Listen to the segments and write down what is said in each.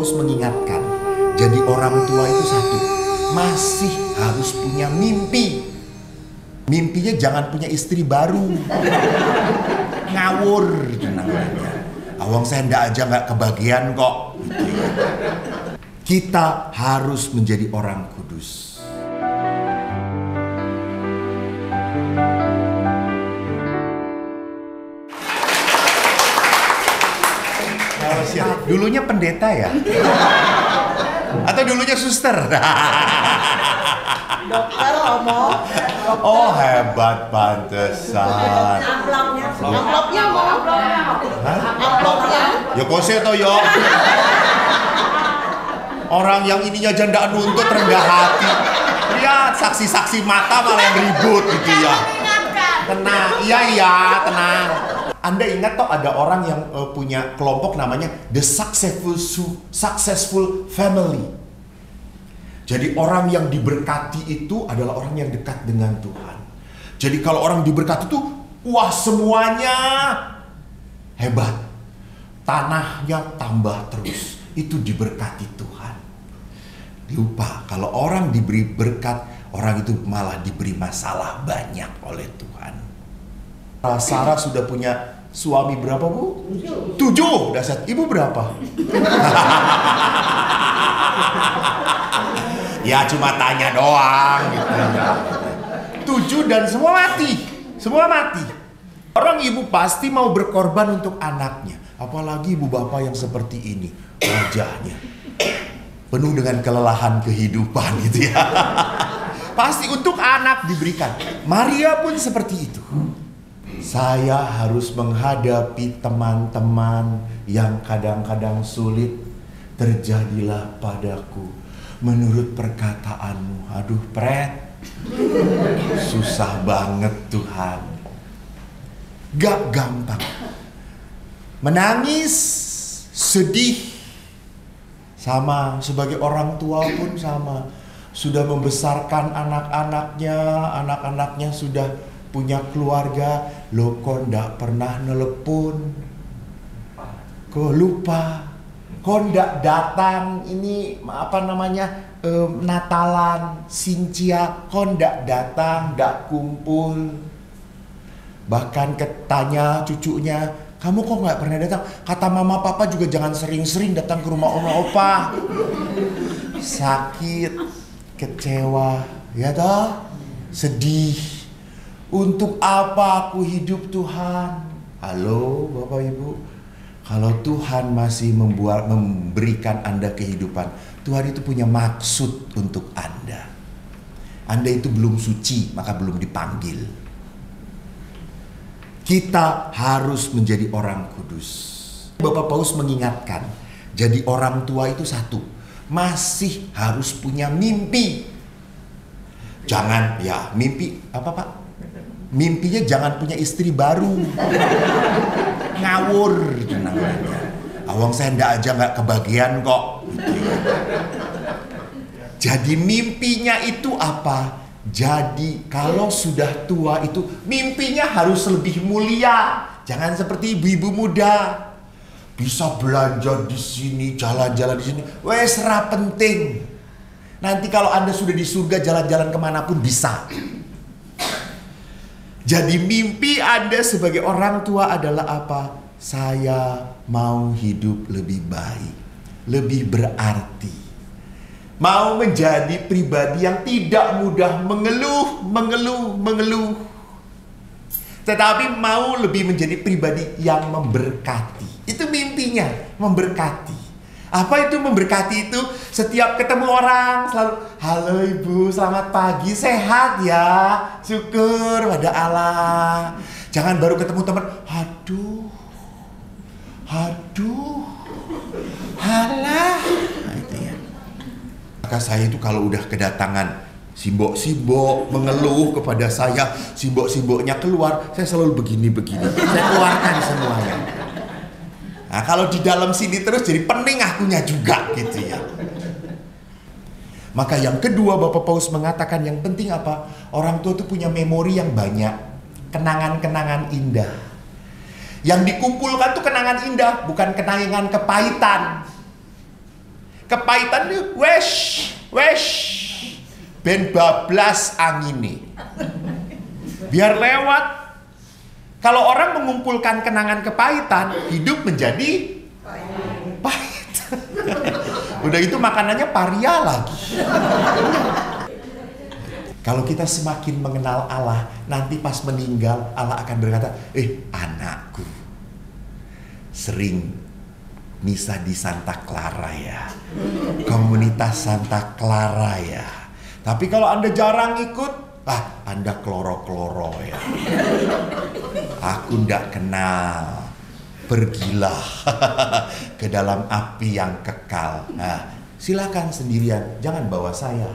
Paus mengingatkan, jadi orang tua itu satu, masih harus punya mimpi. Mimpinya jangan punya istri baru. Ngawur gitu namanya. Awang saya nggak kebagian kok. Gitu ya. Kita harus menjadi orang kudus. Dulunya pendeta ya? Atau dulunya suster? Dokter ngomong. Oh hebat, pantesan. Amplopnya. Ya kose toh yo. Orang yang ininya janda nuntut rendah hati. Lihat saksi-saksi mata malah yang ribut gitu ya. Tenang, iya tenang. Anda ingat toh ada orang yang punya kelompok namanya The Successful Family. Jadi orang yang diberkati itu adalah orang yang dekat dengan Tuhan. Jadi kalau orang diberkati itu, wah semuanya hebat. Tanahnya tambah terus. Itu diberkati Tuhan. Lupa kalau orang diberi berkat, orang itu malah diberi masalah banyak oleh Tuhan. Sarah sudah punya suami berapa, Bu? 7. Dasar. Ibu berapa? Ya cuma tanya doang gitu. 7 dan semua mati. Semua mati. Orang ibu pasti mau berkorban untuk anaknya. Apalagi ibu bapak yang seperti ini. Wajahnya penuh dengan kelelahan kehidupan gitu ya. Pasti untuk anak diberikan. Maria pun seperti itu. Saya harus menghadapi teman-teman yang kadang-kadang sulit. Terjadilah padaku menurut perkataanmu. Aduh pret, susah banget Tuhan. Gak gampang. Menangis, sedih. Sama, sebagai orang tua pun sama. Sudah membesarkan anak-anaknya sudah punya keluarga, lo kok ndak pernah nelepon, kok lupa, kok ndak datang ini Natalan, Sincia, kok ndak datang, ndak kumpul. Bahkan ketanya cucunya, kamu kok nggak pernah datang? Kata mama papa juga jangan sering-sering datang ke rumah oma opa. Sakit, kecewa, ya toh, sedih. Untuk apa aku hidup Tuhan? Halo Bapak Ibu. Kalau Tuhan masih memberikan Anda kehidupan, Tuhan itu punya maksud untuk Anda. Anda itu belum suci, maka belum dipanggil. Kita harus menjadi orang kudus. Bapak Paus mengingatkan, jadi orang tua itu satu, masih harus punya mimpi. Jangan, ya mimpi, apa Pak? Mimpinya jangan punya istri baru. Ngawur gitu namanya. Awang saya nggak kebagian kok gitu ya. Jadi mimpinya itu apa? Jadi kalau sudah tua itu mimpinya harus lebih mulia. Jangan seperti ibu-ibu muda. Bisa belanja di sini, jalan-jalan di sini. Wes ra penting. Nanti kalau Anda sudah di surga jalan-jalan kemanapun bisa. Jadi mimpi Anda sebagai orang tua adalah apa? Saya mau hidup lebih baik, lebih berarti. Mau menjadi pribadi yang tidak mudah mengeluh. Tetapi mau lebih menjadi pribadi yang memberkati. Itu mimpinya, memberkati. Apa itu memberkati itu? Setiap ketemu orang selalu, halo ibu, selamat pagi, sehat ya, syukur pada Allah. Jangan baru ketemu teman, aduh, halah. Nah, itu ya. Maka saya itu kalau udah kedatangan simbok-simbok mengeluh kepada saya, simbok-simboknya keluar, saya selalu begini. Saya keluarkan semuanya. Nah, kalau di dalam sini terus jadi pening akunya juga gitu ya. Maka yang kedua Bapak Paus mengatakan yang penting apa? Orang tua itu punya memori yang banyak, kenangan-kenangan indah. Yang dikumpulkan tuh kenangan indah, bukan kenangan kepahitan. Kepahitan itu wesh. Ben bablas angine. Biar lewat. Kalau orang mengumpulkan kenangan kepahitan, hidup menjadi pahit. Udah itu makanannya paria lagi. Kalau kita semakin mengenal Allah, nanti pas meninggal Allah akan berkata, anakku, sering misa di Santa Clara ya, komunitas Santa Clara ya. Tapi kalau Anda jarang ikut, Anda kloro-kloro ya. Aku ndak kenal. Pergilah ke dalam api yang kekal. Nah, silakan sendirian, jangan bawa saya.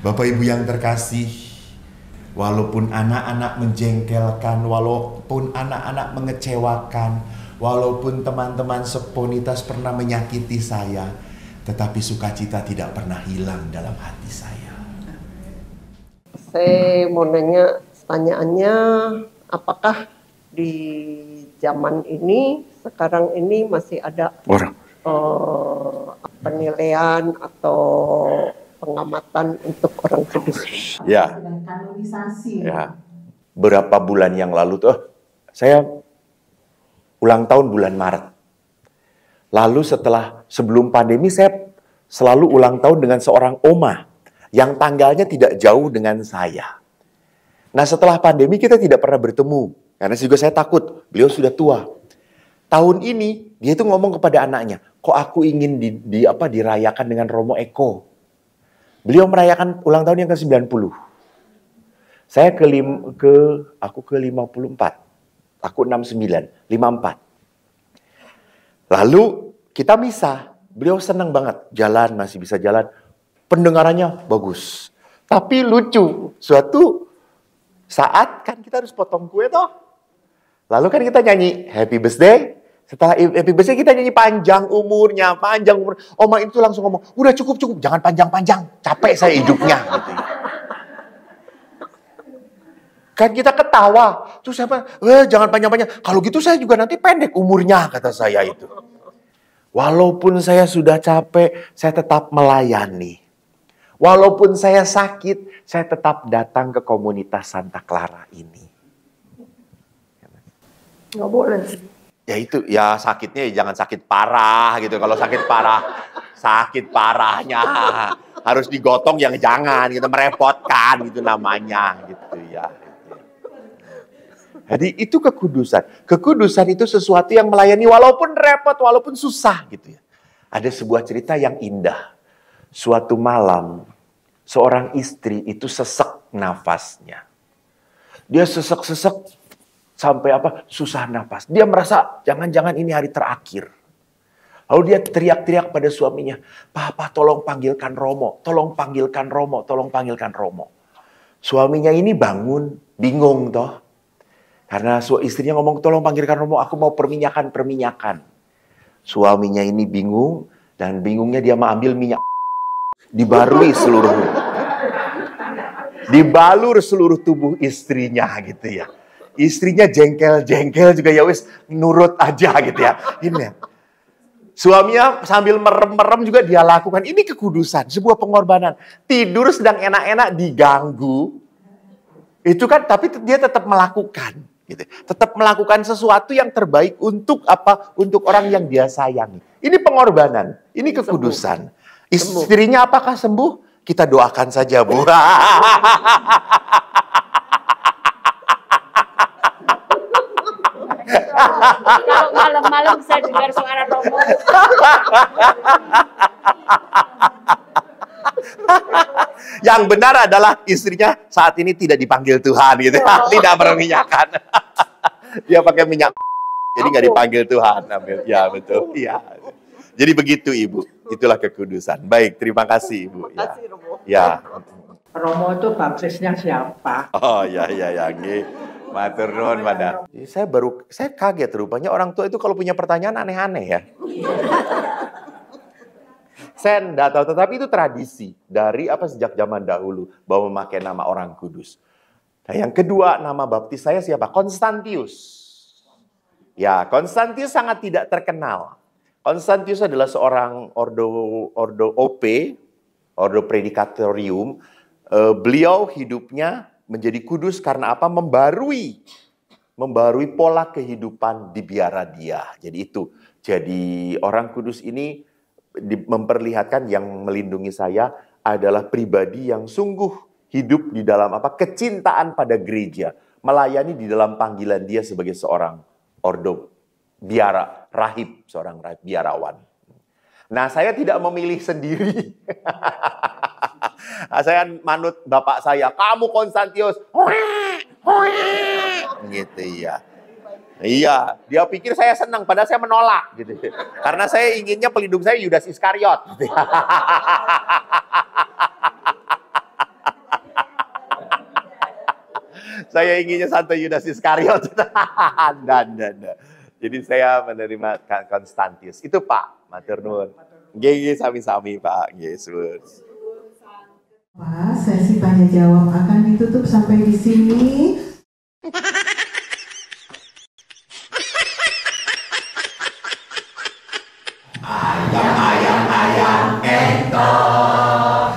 Bapak Ibu yang terkasih, walaupun anak-anak menjengkelkan, walaupun anak-anak mengecewakan, walaupun teman-teman seponitas pernah menyakiti saya, tetapi sukacita tidak pernah hilang dalam hati saya. Saya mau nanya, pertanyaannya, apakah di zaman ini, sekarang ini masih ada penilaian atau pengamatan untuk orang kudus? Ya. Berapa bulan yang lalu tuh, saya ulang tahun bulan Maret. Lalu sebelum pandemi saya selalu ulang tahun dengan seorang oma yang tanggalnya tidak jauh dengan saya. Nah, setelah pandemi kita tidak pernah bertemu karena juga saya takut, beliau sudah tua. Tahun ini dia itu ngomong kepada anaknya, kok aku ingin dirayakan dengan Romo Eko. Beliau merayakan ulang tahun yang ke-90. Saya aku ke-54. Aku 69, 54. Lalu kita misa. Beliau senang banget, masih bisa jalan. Pendengarannya bagus. Tapi lucu, suatu saat kan kita harus potong kue toh. Lalu kan kita nyanyi Happy Birthday. Setelah Happy Birthday kita nyanyi panjang umurnya. Oma itu langsung ngomong, udah cukup. Jangan panjang-panjang. Capek saya hidupnya. Gitu. Kan kita ketawa. Terus siapa? Jangan panjang-panjang. Kalau gitu saya juga nanti pendek umurnya, kata saya itu. Walaupun saya sudah capek, saya tetap melayani. Walaupun saya sakit, saya tetap datang ke komunitas Santa Clara ini. Nggak boleh. Ya itu, ya sakitnya jangan sakit parah gitu. Kalau sakit parahnya harus digotong yang jangan gitu, merepotkan gitu namanya gitu ya. Jadi itu kekudusan. Kekudusan itu sesuatu yang melayani walaupun repot, walaupun susah gitu ya. Ada sebuah cerita yang indah. Suatu malam seorang istri itu sesek nafasnya. Dia sesek-sesek sampai susah nafas. Dia merasa jangan-jangan ini hari terakhir. Lalu dia teriak-teriak pada suaminya, "Papa, tolong panggilkan Romo, tolong panggilkan Romo, tolong panggilkan Romo." Suaminya ini bangun, bingung toh. Karena istrinya ngomong, "Tolong panggilkan Romo, aku mau perminyakan." Suaminya ini bingung, dan bingungnya dia mengambil minyak, dibalur seluruh tubuh istrinya gitu ya. Istrinya jengkel juga ya wis nurut aja gitu ya. Ini ya. Suaminya sambil merem-merem juga dia lakukan. Ini kekudusan, sebuah pengorbanan. Tidur sedang enak-enak diganggu. Itu kan, tapi dia tetap melakukan. Gitu. Tetap melakukan sesuatu yang terbaik untuk apa? Untuk orang yang dia sayangi. Ini pengorbanan. Ini kekudusan. Istrinya apakah sembuh? Kita doakan saja, Bu. Kalau malam-malam saya dengar suara Romo. Yang benar adalah istrinya saat ini tidak dipanggil Tuhan gitu. Tidak berminyakan. Dia pakai minyak. Jadi nggak dipanggil Tuhan. Ya betul. Iya. Jadi begitu Ibu. Itulah kekudusan. Baik, terima kasih Ibu. Terima kasih Romo. Ya. Romo itu baptisnya siapa? Oh ya. Matur nuwun, Mada. Saya kaget rupanya orang tua itu kalau punya pertanyaan aneh-aneh ya. Saya enggak tahu, tetapi itu tradisi dari sejak zaman dahulu bahwa memakai nama orang kudus. Nah, yang kedua, nama baptis saya siapa? Konstantius. Ya, Konstantius sangat tidak terkenal. Constantius adalah seorang ordo OP, ordo Predicatorium. Beliau hidupnya menjadi kudus karena apa? Membarui pola kehidupan di biara dia. Jadi itu. Jadi orang kudus ini memperlihatkan yang melindungi saya adalah pribadi yang sungguh hidup di dalam apa? Kecintaan pada gereja, melayani di dalam panggilan dia sebagai seorang ordo biara, rahib, seorang rahib biarawan. Nah, saya tidak memilih sendiri. Saya manut bapak saya, kamu Constantius. Gitu ya. Iya, dia pikir saya senang, padahal saya menolak gitu. Karena saya inginnya pelindung saya Yudas Iskariot. Gitu. Saya inginnya Santo Yudas Iskariot. Dan. Jadi saya menerima Constantius. Itu Pak, matur nuwun. Nggih, sami-sami Pak. Yesus. Pak, sesi tanya jawab akan ditutup sampai di sini. Ayam, entok,